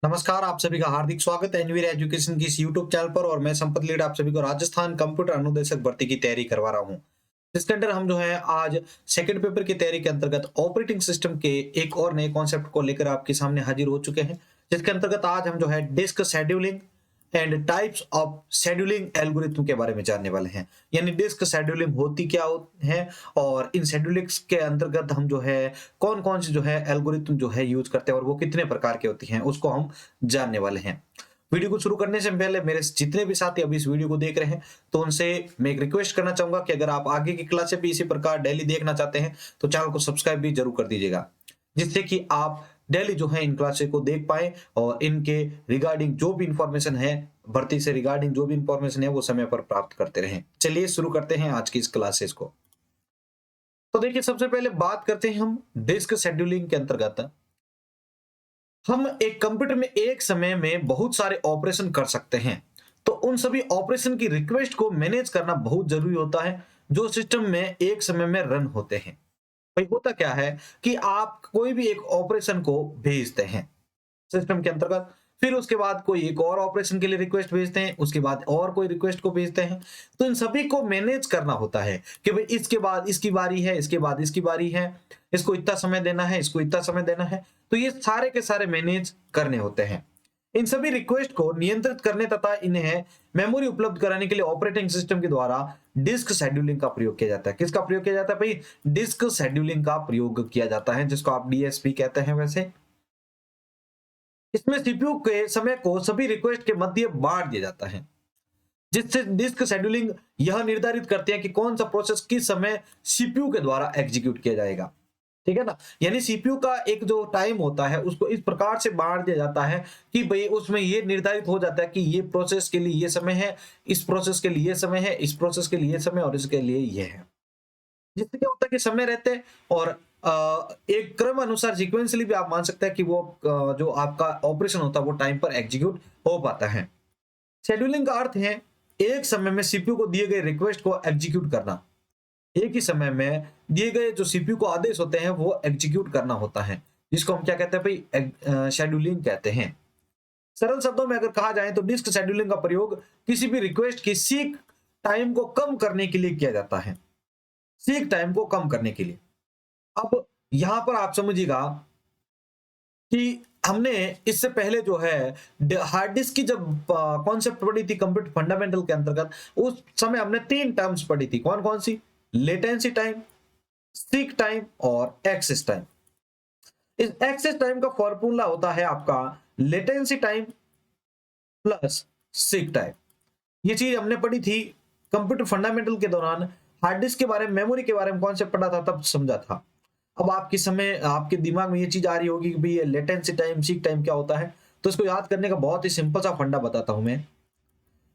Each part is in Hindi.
नमस्कार, आप सभी का हार्दिक स्वागत है एनवीआर एजुकेशन की इस यूट्यूब चैनल पर। और मैं संपत लीड आप सभी को राजस्थान कंप्यूटर अनुदेशक भर्ती की तैयारी करवा रहा हूं। इसके अंदर हम जो है आज सेकंड पेपर की तैयारी के अंतर्गत ऑपरेटिंग सिस्टम के एक और नए कॉन्सेप्ट को लेकर आपके सामने हाजिर हो चुके हैं। जिसके अंतर्गत आज हम जो है disk scheduling and types of scheduling algorithm के बारे में जानने वाले हैं। यानी डिस्क शेड्यूलिंग होती क्या है और इन शेड्यूलिंग्स के अंतर्गत हम जो है कौन कौन सी जो है एल्गोरिथम जो है यूज करते हैं और वो कितने प्रकार की होती हैं उसको हम जानने वाले हैं। वीडियो को शुरू करने से पहले मेरे जितने भी साथी अभी इस वीडियो को देख रहे हैं तो उनसे मैं एक रिक्वेस्ट करना चाहूंगा कि अगर आप आगे की क्लासे भी इसी प्रकार डेली देखना चाहते हैं तो चैनल को सब्सक्राइब भी जरूर कर दीजिएगा, जिससे कि आप डेली जो है इन क्लासेस को देख पाए और इनके रिगार्डिंग जो भी इंफॉर्मेशन है, भर्ती से रिगार्डिंग जो भी इंफॉर्मेशन है वो समय पर प्राप्त करते रहें। चलिए शुरू करते हैं आज की इस क्लासेस को। तो देखिए, सबसे पहले बात करते हैं हम डिस्क शेड्यूलिंग के अंतर्गत। हम एक कंप्यूटर में एक समय में बहुत सारे ऑपरेशन कर सकते हैं, तो उन सभी ऑपरेशन की रिक्वेस्ट को मैनेज करना बहुत जरूरी होता है जो सिस्टम में एक समय में रन होते हैं। भाई होता क्या है कि आप कोई भी एक ऑपरेशन को भेजते हैं सिस्टम के अंतर्गत, फिर उसके बाद कोई एक और ऑपरेशन के लिए रिक्वेस्ट भेजते हैं, उसके बाद और कोई रिक्वेस्ट को भेजते हैं। तो इन सभी को मैनेज करना होता है कि भाई इसके बाद इसकी बारी है, इसके बाद इसकी बारी है, इसको इतना समय देना है, इसको इतना समय देना है। तो ये सारे के सारे मैनेज करने होते हैं। इन सभी रिक्वेस्ट को नियंत्रित करने तथा इन्हें मेमोरी उपलब्ध कराने के लिए ऑपरेटिंग सिस्टम के द्वारा डिस्क शेड्यूलिंग का प्रयोग किया जाता है। किसका प्रयोग किया जाता है भाई? डिस्क शेड्यूलिंग का प्रयोग किया जाता है, जिसको आप डीएसपी कहते हैं। वैसे इसमें सीपीयू के समय को सभी रिक्वेस्ट के मध्य बांट दिया जाता है, जिससे डिस्क शेड्यूलिंग यह निर्धारित करते हैं कि कौन सा प्रोसेस किस समय सीपीयू के द्वारा एग्जीक्यूट किया जाएगा। ठीक है ना? यानी सीपीयू का एक जो टाइम होता है उसको इस प्रकार से बांट दिया जाता है कि भाई उसमें ये निर्धारित हो जाता है कि ये प्रोसेस के लिए ये समय है, इस प्रोसेस के लिए ये समय है, इस प्रोसेस के लिए ये समय और इसके लिए ये है। जिससे क्या होता है कि समय रहते हैं और एक क्रम अनुसार सीक्वेंसली भी आप मान सकते हैं कि वो जो आपका ऑपरेशन होता है वो टाइम पर एग्जीक्यूट हो पाता है। शेड्यूलिंग का अर्थ है एक समय में सीपीयू को दिए गए रिक्वेस्ट को एग्जीक्यूट करना। एक ही समय में दिए गए जो सीपीयू को आदेश होते हैं वो एग्जीक्यूट करना होता है, जिसको हम क्या कहते हैं भाई? शेड्यूलिंग कहते हैं। सरल शब्दों में अगर कहा जाए तो डिस्क शेड्यूलिंग का प्रयोग किसी भी रिक्वेस्ट की सीक टाइम को कम करने के लिए किया जाता है। सीक टाइम को कम करने के लिए। अब यहां पर आप समझिएगा कि हमने इससे पहले जो है हार्ड डिस्क की जब कॉन्सेप्ट पढ़ी थी कंप्यूटर फंडामेंटल के अंतर्गत, उस समय हमने तीन टर्म्स पढ़ी थी। कौन कौन सी? लेटेंसी टाइम, सीक टाइम और एक्सेस टाइम। इस एक्सेस टाइम का फॉर्मूला होता है आपका latency time plus seek time. ये चीज हमने पढ़ी थी कंप्यूटर फंडामेंटल के दौरान। हार्ड डिस्क के बारे में, मेमोरी के बारे में कॉन्सेप्ट पढ़ा था तब समझा था। अब आपके समय आपके दिमाग में ये चीज आ रही होगी कि भाई ये लेटेंसी टाइम सीक टाइम क्या होता है। तो इसको याद करने का बहुत ही सिंपल सा फंडा बताता हूं मैं।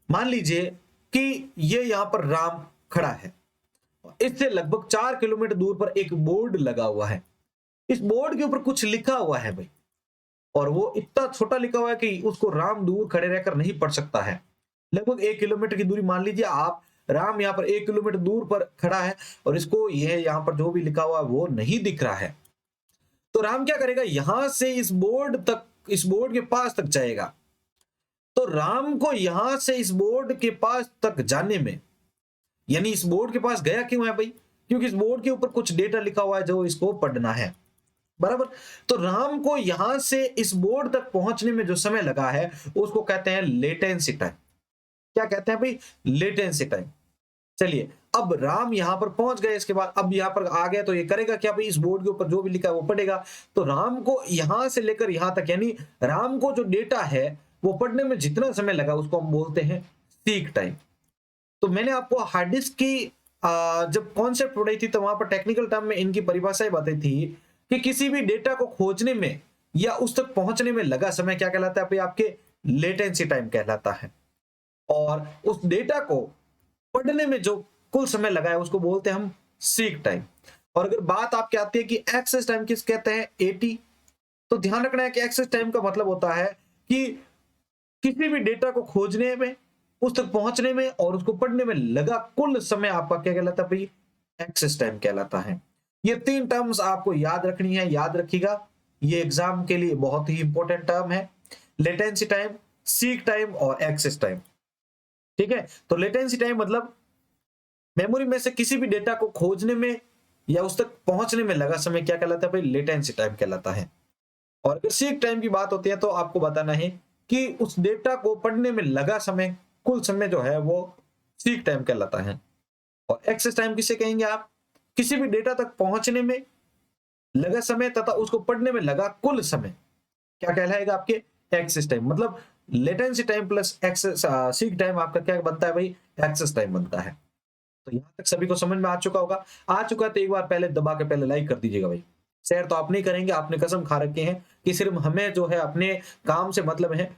मान लीजिए कि ये यहाँ पर राम खड़ा है, इससे लगभग 4 किलोमीटर दूर पर एक बोर्ड लगा हुआ है। इस बोर्ड के ऊपर कुछ लिखा हुआ है भाई, और वो इतना छोटा लिखा हुआ है कि उसको राम दूर खड़े रहकर नहीं पढ़ सकता है। लगभग 1 किलोमीटर की दूरी मान लीजिए आप, राम यहाँ पर 1 किलोमीटर दूर पर खड़ा है और इसको यह यहाँ पर जो भी लिखा हुआ है वो नहीं दिख रहा है। तो राम क्या करेगा? यहां से इस बोर्ड तक, इस बोर्ड के पास तक जाएगा। तो राम को यहां से इस बोर्ड के पास तक जाने में, यानी इस बोर्ड के पास गया क्यों है भाई? क्योंकि इस बोर्ड के ऊपर कुछ डेटा लिखा हुआ है जो इसको पढ़ना है, बराबर। तो राम को यहां से इस बोर्ड तक पहुंचने में जो समय लगा है उसको कहते हैं लेटेंसी टाइम। क्या कहते हैं भाई? Latency time. चलिए, अब राम यहां पर पहुंच गए, इसके बाद अब यहां पर आ गया तो ये करेगा क्या भाई? इस बोर्ड के ऊपर जो भी लिखा है वो पढ़ेगा। तो राम को यहां से लेकर यहां तक, यानी राम को जो डेटा है वो पढ़ने में जितना समय लगा उसको हम बोलते हैं सीक टाइम। तो मैंने आपको हार्ड डिस्क की जब कॉन्सेप्ट पढ़ाई थी तो वहां पर टेक्निकल टर्म में इनकी परिभाषाएं बताई थी कि किसी भी डेटा को खोजने में या उस तक पहुंचने में लगा समय क्या कहलाता है भाई? आपके लेटेंसी टाइम कहलाता है। और उस डेटा को पढ़ने में जो कुल समय लगा है उसको बोलते हैं हम सीक टाइम। और अगर बात आपकी आती है कि एक्सेस टाइम किस कहते हैं? एटी। तो ध्यान रखना है कि एक्सेस टाइम का मतलब होता है कि किसी भी डेटा को खोजने में, उस तक पहुंचने में और उसको पढ़ने में लगा कुल समय आपका क्या कहलाता है भाई? एक्सेस टाइम कहलाता है। ये तीन टर्म्स आपको याद रखनी है, याद रखिएगा। ये एग्जाम के लिए बहुत ही इंपॉर्टेंट टर्म है। लेटेंसी टाइम, सीक टाइम और एक्सेस टाइम। ठीक है, तो लेटेंसी टाइम मतलब मेमोरी में से किसी भी डेटा को खोजने में या उस तक पहुंचने में लगा समय क्या कहलाता है भाई, लेटेंसी टाइम कहलाता है। और अगर सीक टाइम की बात होती है तो आपको बताना है कि उस डेटा को पढ़ने में लगा समय, कुल समय जो है वो सीक टाइम कहलाता है। और एक्सेस टाइम किसे कहेंगे आप, किसी भी डेटा तक पहुंचने में लगा समय तथा उसको पढ़ने में लगा कुल समय क्या कहलाएगा आपके, एक्सेस टाइम। मतलब latency time plus access seek time आपका क्या बनता है भाई, एक्सेस टाइम बनता है। तो यहां तक सभी को समझ में आ चुका होगा। आ चुका है तो एक बार पहले दबा के पहले लाइक कर दीजिएगा भाई। शेयर तो आप नहीं करेंगे, आपने कसम खा रखे हैं कि सिर्फ हमें जो है अपने काम से मतलब है।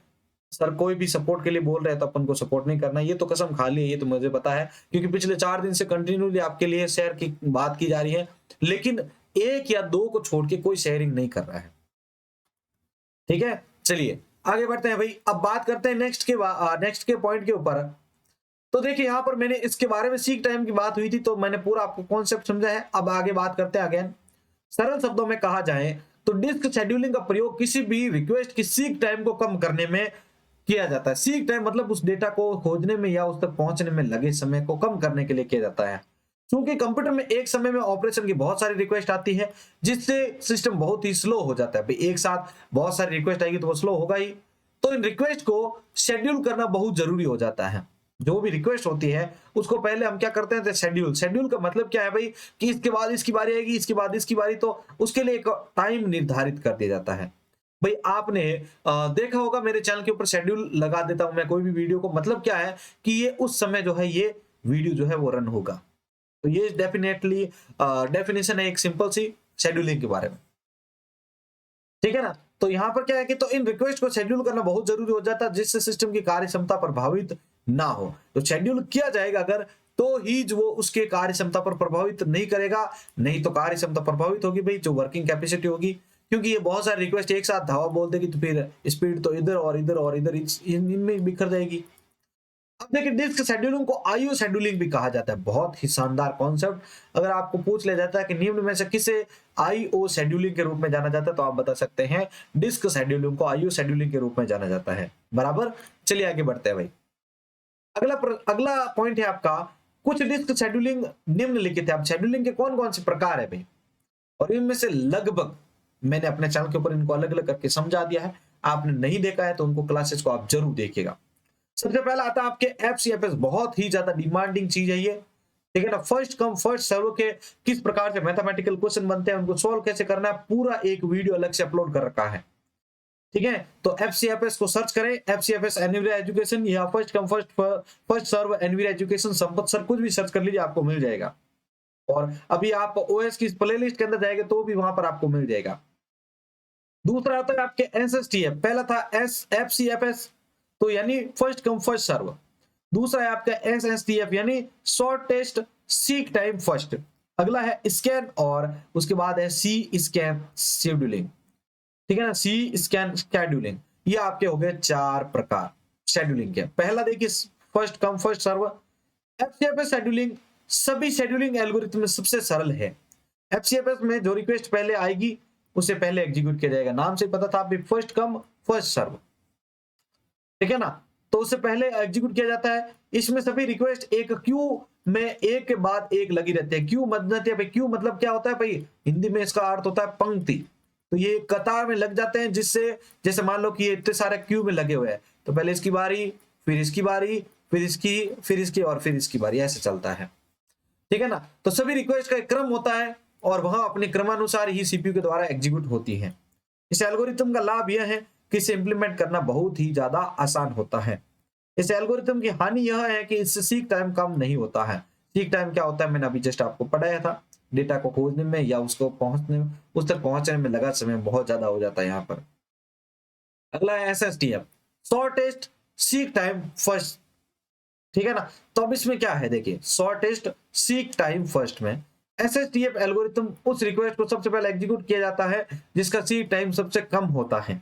सर कोई भी सपोर्ट के लिए बोल रहे हैं तो अपन को सपोर्ट नहीं करना, ये तो कसम खा ली है, ये तो मुझे पता है, क्योंकि पिछले 4 दिन से कंटिन्यूली आपके लिए शेयर की बात की जा रही है, लेकिन एक या दो को छोड़ के कोई शेयरिंग नहीं कर रहा है। ठीक है, चलिए आगे बढ़ते हैं भाई। अब बात करते हैं नेक्स्ट के पॉइंट के ऊपर। तो देखिए यहाँ पर मैंने इसके बारे में सीक टाइम की बात हुई थी तो मैंने पूरा आपको कॉन्सेप्ट समझा है। अब आगे बात करते हैं अगेन। सरल शब्दों में कहा जाए तो डिस्क शेड्यूलिंग का प्रयोग किसी भी रिक्वेस्ट की सीक टाइम को कम करने में किया जाता है। सीक टाइम मतलब उस डेटा को खोजने में या उस तक पहुंचने में लगे समय को कम करने के लिए किया जाता है। क्योंकि कंप्यूटर में एक समय में ऑपरेशन की बहुत सारी रिक्वेस्ट आती है जिससे सिस्टम बहुत ही स्लो हो जाता है। एक साथ बहुत सारी रिक्वेस्ट आएगी तो वो स्लो होगा ही। तो इन रिक्वेस्ट को शेड्यूल करना बहुत जरूरी हो जाता है। जो भी रिक्वेस्ट होती है उसको पहले हम क्या करते हैं, शेड्यूल। शेड्यूल का मतलब क्या है भाई कि इसके बाद इसकी बारी आएगी, इसके बाद इसकी बारी, तो उसके लिए एक टाइम निर्धारित कर दिया जाता है। भाई आपने देखा होगा मेरे चैनल के ऊपर शेड्यूल लगा देता हूं मैं कोई भी वीडियो को, मतलब क्या है कि ये उस समय जो है ये वीडियो जो है वो रन होगा। तो ये डेफिनेटली डेफिनेशन है एक सिंपल सी शेड्यूलिंग के बारे में। ठीक है ना, तो यहां पर क्या है कि तो इन रिक्वेस्ट को शेड्यूल करना बहुत जरूरी हो जाता है जिससे सिस्टम की कार्य क्षमता प्रभावित ना हो। तो शेड्यूल किया जाएगा अगर तो ही जो वो उसके कार्य क्षमता पर प्रभावित नहीं करेगा, नहीं तो कार्य क्षमता प्रभावित होगी भाई, जो वर्किंग कैपेसिटी होगी। क्योंकि ये बहुत सारी रिक्वेस्ट एक साथ धावा बोल देगी तो फिर स्पीड तो इधर और इधर और इधर इनमें बिखर जाएगी। अब देखिए डिस्क शेड्यूलिंग को आईओ शेड्यूलिंग भी कहा जाता है। बहुत ही शानदार कॉन्सेप्ट। अगर आपको पूछ लिया जाता है कि निम्न में से किसे आईओ शेड्यूलिंग के रूप में जाना जाता है तो आप बता सकते हैं डिस्क शेड्यूलिंग को आईओ शेड्यूलिंग के रूप में जाना जाता है। बराबर, चलिए आगे बढ़ते हैं भाई। अगला पॉइंट है आपका कुछ डिस्क शेड्यूलिंग निम्नलिखित है। अब शेड्यूलिंग के कौन कौन से प्रकार है भाई, और इनमें से लगभग मैंने अपने चैनल के ऊपर इनको अलग अलग करके समझा दिया है। आपने नहीं देखा है तो उनको क्लासेस को आप जरूर देखिएगा। सबसे पहला आता है आपके एफसीएफएस। बहुत ही ज्यादा डिमांडिंग चीज है ये। ठीक है ना, फर्स्ट कम फर्स्ट सर्व के किस प्रकार से मैथमेटिकल क्वेश्चन बनते हैं, उनको सॉल्व कैसे करना है, पूरा एक वीडियो अलग से अपलोड कर रखा है। ठीक है, तो एफसीएफएस को सर्च करें, एफसीएफएस एनवीरा एजुकेशन या first come first serve Envira education, Sampat sir कुछ भी सर्च कर लीजिए आपको मिल जाएगा। और अभी आप ओएस की प्लेलिस्ट के अंदर जाएंगे तो भी वहां पर आपको मिल जाएगा। दूसरा आता है आपके एसएसटीएफ। पहला था एफसीएफएस तो यानी फर्स्ट कम फर्स्ट सर्व। दूसरा है आपका एसएसटीएफ यानी शॉर्टेस्ट सीक टाइम फर्स्ट। अगला है स्कैन और उसके बाद है सी स्कैन शेड्यूलिंग। ठीक है ना, सी स्कैन शेड्यूलिंग। ये आपके हो गए 4 प्रकार शेड्यूलिंग के। पहला देखिए first come first serve. FCFS scheduling सभी शेड्यूलिंग एल्गोरिथम में सबसे सरल है। एफसीएफएस में जो रिक्वेस्ट पहले आएगी उसे पहले एग्जीक्यूट किया जाएगा। नाम से पता था आप, फर्स्ट कम फर्स्ट सर्व। ठीक है ना, तो उससे पहले एग्जीक्यूट किया जाता है। इसमें सभी रिक्वेस्ट एक क्यू में एक के बाद एक लगी रहती है। क्यू मतलब क्यू मतलब क्या होता है भाई, हिंदी में इसका अर्थ होता है पंक्ति। तो ये कतार में लग जाते हैं, जिससे जैसे मान लो कि ये इतने सारे क्यू में लगे हुए हैं तो पहले इसकी बारी, फिर इसकी बारी, फिर इसकी और फिर इसकी बारी, ऐसे चलता है। ठीक है ना, तो सभी रिक्वेस्ट का एक क्रम होता है और वहां अपने क्रमानुसार ही सीपीयू के द्वारा एग्जीक्यूट होती है। इस एल्गोरिथम का लाभ यह है कि इसे इंप्लीमेंट करना बहुत ही ज्यादा आसान होता है। इस एल्गोरिथम की हानि यह है कि इससे सीक टाइम कम नहीं होता है। सीक टाइम क्या होता है मैंने अभी जस्ट आपको पढ़ाया था, डेटा को खोजने में या उसको पहुंचने में, उस तक पहुंचने में लगा समय बहुत ज्यादा हो जाता है यहाँ पर। अगला है SSTF, shortest seek time first. ठीक है ना, तो अब इसमें क्या है देखिए, शॉर्टेस्ट सीक टाइम फर्स्ट में एसएसटीएफ एल्गोरिथम उस रिक्वेस्ट को सबसे पहले एग्जीक्यूट किया जाता है जिसका सीक टाइम सबसे कम होता है।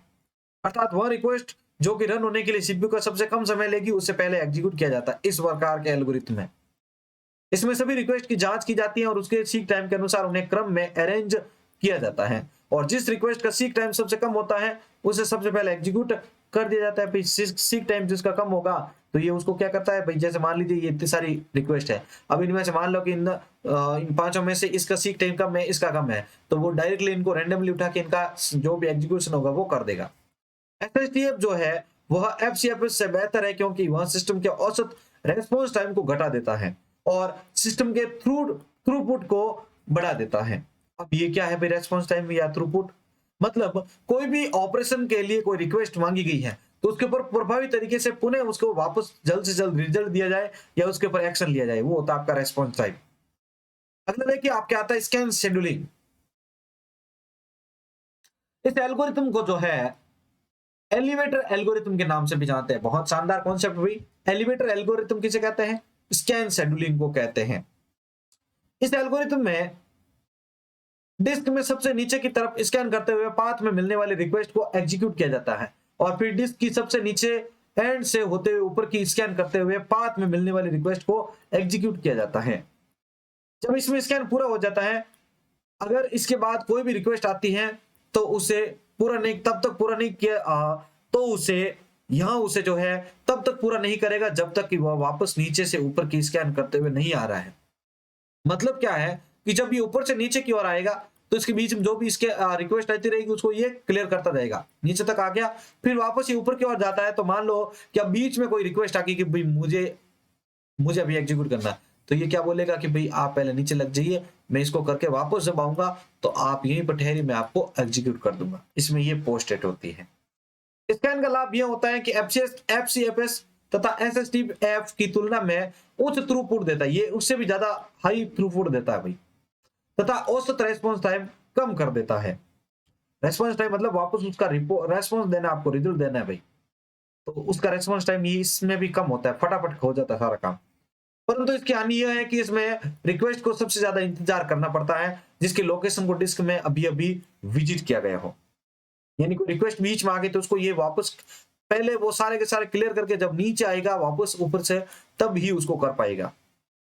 अर्थात वह रिक्वेस्ट जो कि रन होने के लिए सीपीयू का सबसे कम समय लेगी उससे पहले एग्जीक्यूट किया जाता है। इस प्रकार के एल्गोरिथम है। इसमें सभी रिक्वेस्ट की जांच की जाती है और उसके सीक टाइम के अनुसार उन्हें क्रम में अरेंज किया जाता है, और जिस रिक्वेस्ट का सीक टाइम सबसे कम होता है उसे सबसे पहले एग्जीक्यूट कर दिया जाता है। भाई सीक टाइम जिसका कम होगा तो ये उसको क्या करता है भाई, जैसे मान लीजिए ये इतनी सारी रिक्वेस्ट है, अब इनमें से मान लो कि इन पांचों में से इसका सीक टाइम कम है, इसका कम है, तो वो डायरेक्टली इनको रैंडमली उठा के इनका जो भी एग्जीक्यूशन होगा वो कर देगा। एसएसटीएफ जो है वह एफसीएफएस से बेहतर है क्योंकि वह सिस्टम के औसत रेस्पॉन्स टाइम को घटा देता है और सिस्टम के थ्रूपुट को बढ़ा देता है। अब ये क्या है भाई रेस्पॉन्स टाइम या थ्रूपुट, मतलब कोई भी ऑपरेशन के लिए कोई रिक्वेस्ट मांगी गई है तो उसके ऊपर प्रभावी तरीके से पुनः उसको वापस जल्द से जल्द रिजल्ट दिया जाए या उसके ऊपर एक्शन लिया जाए, वो होता है आपका रेस्पॉन्स टाइम। अगला देखिए आपके आता है स्कैन शेड्यूलिंग। इस एल्गोरिथम को जो है एलिवेटर एल्गोरिथम के नाम से भी जानते हैं। बहुत शानदार कॉन्सेप्ट भाई। एलिवेटर एल्गोरिथम किसे कहते हैं? स्कैन शेड्यूलिंग को कहते हैं। इस एल्गोरिथम में डिस्क में सबसे नीचे की तरफ स्कैन करते हुए पाथ में मिलने वाले रिक्वेस्ट को एग्जीक्यूट किया जाता है और फिर डिस्क की सबसे नीचे एंड से होते हुए ऊपर की स्कैन करते हुए पाथ में मिलने वाली रिक्वेस्ट को एग्जीक्यूट किया जाता है। जब इसमें स्कैन पूरा हो जाता है, अगर इसके बाद कोई भी रिक्वेस्ट आती है तो उसे पूरा नहीं, तब तक पूरा नहीं किया तो उसे जो है तब तक पूरा नहीं करेगा जब तक कि वह वापस नीचे से ऊपर की स्कैन करते हुए नहीं आ रहा है। मतलब क्या है कि जब ये ऊपर से नीचे की ओर आएगा तो इसके बीच में जो भी इसके रिक्वेस्ट आती रहेगी उसको ये क्लियर करता रहेगा। नीचे तक आ गया, फिर वापस ये ऊपर की ओर जाता है, तो मान लो कि अब बीच में कोई रिक्वेस्ट आ गई कि भाई मुझे अभी एग्जीक्यूट करना है, तो ये क्या बोलेगा कि भाई आप पहले नीचे लग जाइए, मैं इसको करके वापस जब आऊंगा तो आप यहीं पर ठहरी, मैं आपको एग्जीक्यूट कर दूंगा। इसमें ये पोस्ट डेट होती है। स्कैन का लाभ यह होता है कि एफसीएफएस तथा एसएसटीएफ की तुलना में उच्च थ्रूपुट देता है, ये उससे भी ज्यादा हाई थ्रूपुट देता है भाई, तथा औसत रेस्पॉन्स टाइम कम कर देता है। रेस्पॉन्स टाइम मतलब वापस उसका रेस्पॉन्स देना, आपको रिजल्ट देना है भाई, तो उसका रेस्पॉन्स टाइम ये इसमें भी कम होता है, फटाफट हो जाता है सारा काम। परंतु इसकी हानि यह है कि इसमें रिक्वेस्ट को सबसे ज्यादा इंतजार करना पड़ता है जिसकी लोकेशन को डिस्क में अभी अभी विजिट किया गया हो। यानी कोई रिक्वेस्ट बीच में आ गई तो उसको ये वापस पहले वो सारे के सारे क्लियर करके जब नीचे आएगा वापस ऊपर से, तब ही उसको कर पाएगा।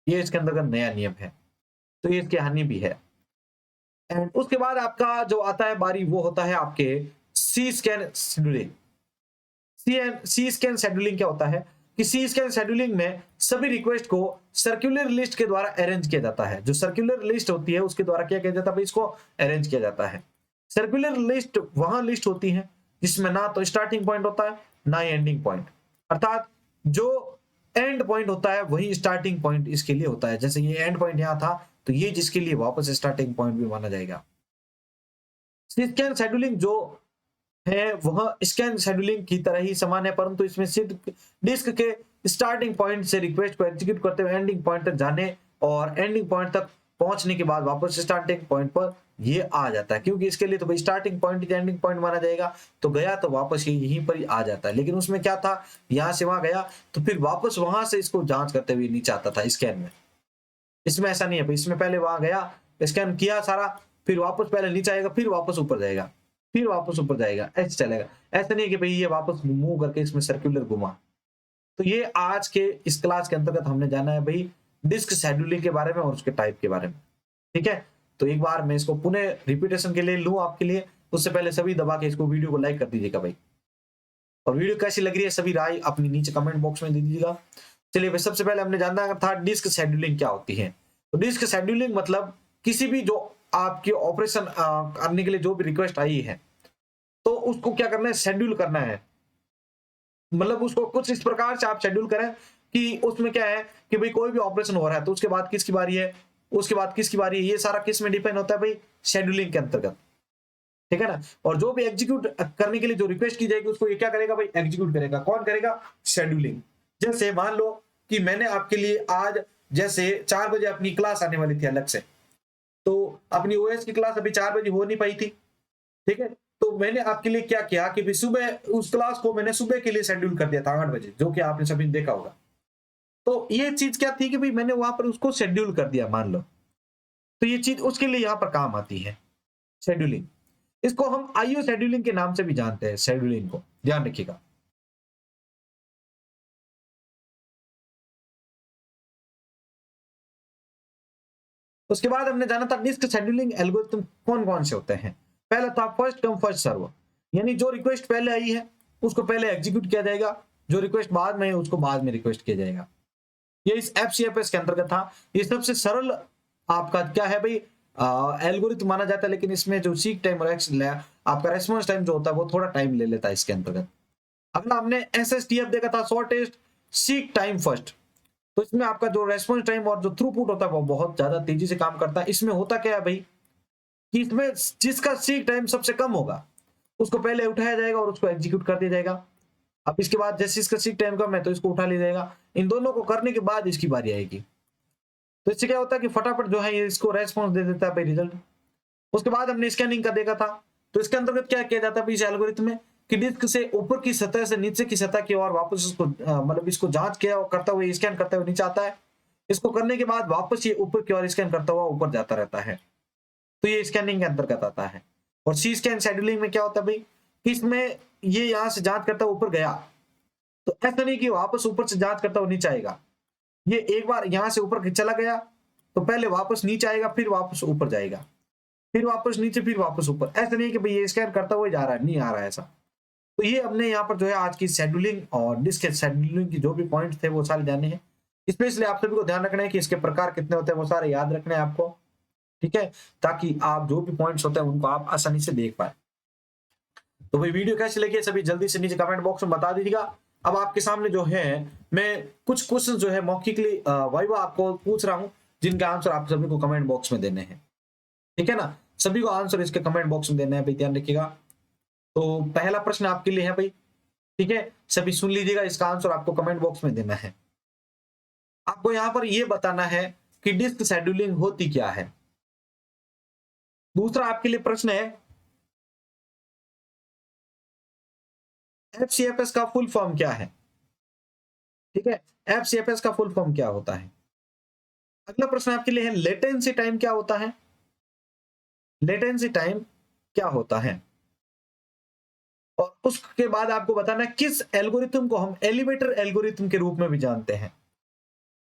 ये इसके अंदर का नया नियम है, तो ये इसकी हानि भी है। एंड उसके बाद आपका जो आता है बारी वो होता है आपके C scan scheduling. C scan scheduling क्या होता है कि सी स्कैन शेड्यूलिंग में सभी रिक्वेस्ट को सर्कुलर लिस्ट के द्वारा अरेंज किया जाता है। जो सर्कुलर लिस्ट होती है उसके द्वारा क्या किया जाता है, इसको अरेंज किया जाता है। सर्कुलर लिस्ट वहां लिस्ट होती है जिसमें ना तो स्टार्टिंग पॉइंट होता है ना एंडिंग पॉइंट, अर्थात जो एंड पॉइंट होता है वही स्टार्टिंग पॉइंट इसके लिए होता है। जैसे ये एंड पॉइंट यहां था तो ये जिसके लिए वापस स्टार्टिंग पॉइंट भी माना जाएगा। स्कैन शेड्यूलिंग जो है वह स्कैन शेड्यूलिंग की तरह ही समान है, परंतु इसमें सिर्फ डिस्क के स्टार्टिंग पॉइंट से रिक्वेस्ट को एग्जीक्यूट करते हुए एंडिंग पॉइंट तक जाने और एंडिंग पॉइंट तक पहुंचने के बाद वापस स्टार्टिंग पॉइंट पर ये आ जाता है। क्योंकि इसके लिए तो भाई स्टार्टिंग पॉइंट एंडिंग पॉइंट माना जाएगा, तो गया तो वापस ये यहीं पर ही आ जाता है। लेकिन उसमें क्या था, यहां से वहां गया तो फिर वापस वहां से इसको जांच करते हुए नीचे आता था स्कैन में। इसमें ऐसा नहीं है भाई, इसमें पहले वहां गया स्कैन किया सारा, फिर वापस पहले नीचे आएगा, फिर वापस ऊपर जाएगा, फिर वापस ऊपर जाएगा, ऐसे चलेगा। ऐसा नहीं है कि भाई ये वापस मूव करके इसमें सर्कुलर घुमा। तो ये आज के इस क्लास के अंतर्गत हमने जाना है भाई डिस्क शेड्यूलिंग के बारे में और उसके टाइप के बारे में। ठीक है, तो एक बार मैं इसको पुनः रिपीटेशन के लिए लूं आपके लिए, उससे पहले सभी दबा के इसको वीडियो को लाइक कर दीजिएगा भाई, और वीडियो कैसी लग रही है सभी राय अपनी नीचे कमेंट बॉक्स में दे दीजिएगा। चलिए भाई, सबसे पहले हमने जानना था डिस्क शेड्यूलिंग क्या होती है। तो डिस्क शेड्यूलिंग मतलब किसी भी जो आपकी ऑपरेशन करने के लिए जो भी रिक्वेस्ट आई है तो उसको क्या करना है, शेड्यूल करना है। मतलब उसको कुछ इस प्रकार से आप शेड्यूल करें कि उसमें क्या है कि भाई कोई भी ऑपरेशन हो रहा है तो उसके बाद किसकी बारी है, उसके बाद किसकी बारी है, ये सारा किस में डिपेंड होता है भाई, शेड्यूलिंग के अंतर्गत। ठीक है ना। और जो भी एग्जीक्यूट करने के लिए जो रिक्वेस्ट की जाएगी उसको ये क्या करेगा भाई, एग्जीक्यूट करेगा। कौन करेगा, शेड्यूलिंग। जैसे मान लो कि मैंने आपके लिए आज जैसे 4 बजे अपनी क्लास आने वाली थी अलग से, तो अपनी ओएस की क्लास अभी 4 बजे हो नहीं पाई थी। ठीक है, तो मैंने आपके लिए क्या किया कि भाई सुबह उस क्लास को मैंने सुबह के लिए शेड्यूल कर दिया था 8 बजे, जो कि आपने सभी देखा होगा। तो ये चीज क्या थी कि भाई मैंने वहां पर उसको शेड्यूल कर दिया मान लो, तो ये चीज उसके लिए यहां पर काम आती है शेड्यूलिंग। इसको हम आईओ शेड्यूलिंग के नाम से भी जानते हैं, शेड्यूलिंग को ध्यान रखिएगा। उसके बाद हमने जाना था डिस्क शेड्यूलिंग एल्गोरिथम कौन कौन से होते हैं। पहला था फर्स्ट कम फर्स्ट सर्व, यानी जो रिक्वेस्ट पहले आई है उसको पहले एग्जीक्यूट किया जाएगा, जो रिक्वेस्ट बाद में है उसको बाद में रिक्वेस्ट किया जाएगा। ये इस एफसीएफएस के अंतर्गत था। ये सबसे सरल आपका क्या है भाई, एल्गोरिथम माना जाता है, लेकिन इसमें जो सीक टाइम और आपका रेस्पॉन्स टाइम जो होता है वो थोड़ा टाइम ले लेता है इसके अंतर्गत। अगला हमने एसएसटीएफ देखा था, शॉर्टेस्ट सीक टाइम फर्स्ट। तो इसमें आपका जो रेस्पॉन्स टाइम और जो थ्रूपुट होता है वो बहुत ज्यादा तेजी से काम करता है। इसमें होता क्या है भाई कि इसमें जिसका सीक टाइम सबसे कम होगा उसको पहले उठाया जाएगा और उसको एग्जीक्यूट कर दिया जाएगा। अब इसके बाद जैसे इसका सीक टाइम कम है तो इसको उठा लिया जाएगा। इन दोनों को करने के बाद इसकी बारी आएगी। तो इससे क्या होता है कि फटाफट जो है ये इसको रेस्पॉन्स दे देता है भाई रिजल्ट। उसके बाद हमने स्कैनिंग का देखा था। तो इसके अंतर्गत क्या किया जाता है इस एल्गोरिथम में कि डिस्क से ऊपर की सतह से नीचे की सतह की ओर वापस इसको मतलब इसको जांच किया और करता हुआ स्कैन करते हुए नीचे आता है। इसको करने के बाद वापस ये ऊपर की ओर स्कैन करता हुआ ऊपर जाता रहता है। तो ये स्कैनिंग के अंतर्गत आता है। और सी स्कैन शेड्यूलिंग में क्या होता है भाई कि इसमें ये यहाँ से जांच करता हुआ ऊपर गया, तो ऐसा नहीं कि वापस ऊपर से जांच करता हुआ नीचे आएगा। ये एक बार यहाँ से ऊपर चला गया तो पहले वापस नीचे आएगा, फिर वापस ऊपर जाएगा, फिर वापस नीचे, फिर वापस ऊपर। ऐसा नहीं है कि भाई ये स्कैन करता हुआ जा रहा है, नहीं आ रहा है ऐसा। तो ये हमने यहाँ पर जो है आज की शेड्यूलिंग और डिस्क शेड्यूलिंग की जो भी पॉइंट थे वो सारे जाने हैं। स्पेशली आप सभी को ध्यान रखना है कि इसके प्रकार कितने होते हैं वो सारे याद रखने हैं आपको, ठीक है, ताकि आप जो भी पॉइंट्स होते हैं उनको आप आसानी से देख पाए। तो भाई वीडियो कैसी लगी सभी जल्दी से नीचे कमेंट बॉक्स में बता दीजिएगा। अब आपके सामने जो है मैं कुछ क्वेश्चन जो है मौखिकली वाइवा आपको पूछ रहा हूं, जिनका आंसर आप सभी को कमेंट बॉक्स में देने हैं, ठीक है ना। सभी को आंसर इसके कमेंट बॉक्स में देना है भाई, ध्यान रखिएगा। तो पहला प्रश्न आपके लिए है भाई, ठीक है, सभी सुन लीजिएगा, इसका आंसर आपको कमेंट बॉक्स में देना है। आपको यहां पर यह बताना है कि डिस्क शेड्यूलिंग होती क्या है। दूसरा आपके लिए प्रश्न है एफसीएफएस का फुल फॉर्म क्या है, ठीक है, एफसीएफएस का फुल फॉर्म क्या होता है। अगला प्रश्न आपके लिए है लेटेंसी टाइम क्या होता है, लेटेंसी टाइम क्या होता है। और उसके बाद आपको बताना है किस एल्गोरिथम को हम एलिवेटर एल्गोरिथम के रूप में भी जानते हैं,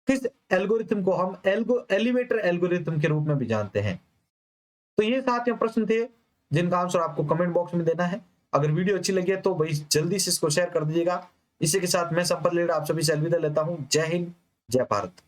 किस एल्गोरिथम को हम एलिवेटर एल्गोरिथम के रूप में भी जानते हैं। तो ये साथियों प्रश्न थे जिनका आंसर आपको कमेंट बॉक्स में देना है। अगर वीडियो अच्छी लगी है तो भाई जल्दी से इसको शेयर कर दीजिएगा। इसी के साथ मैं संपत लीडर आप सभी से अलविदा लेता हूं। जय हिंद, जय भारत।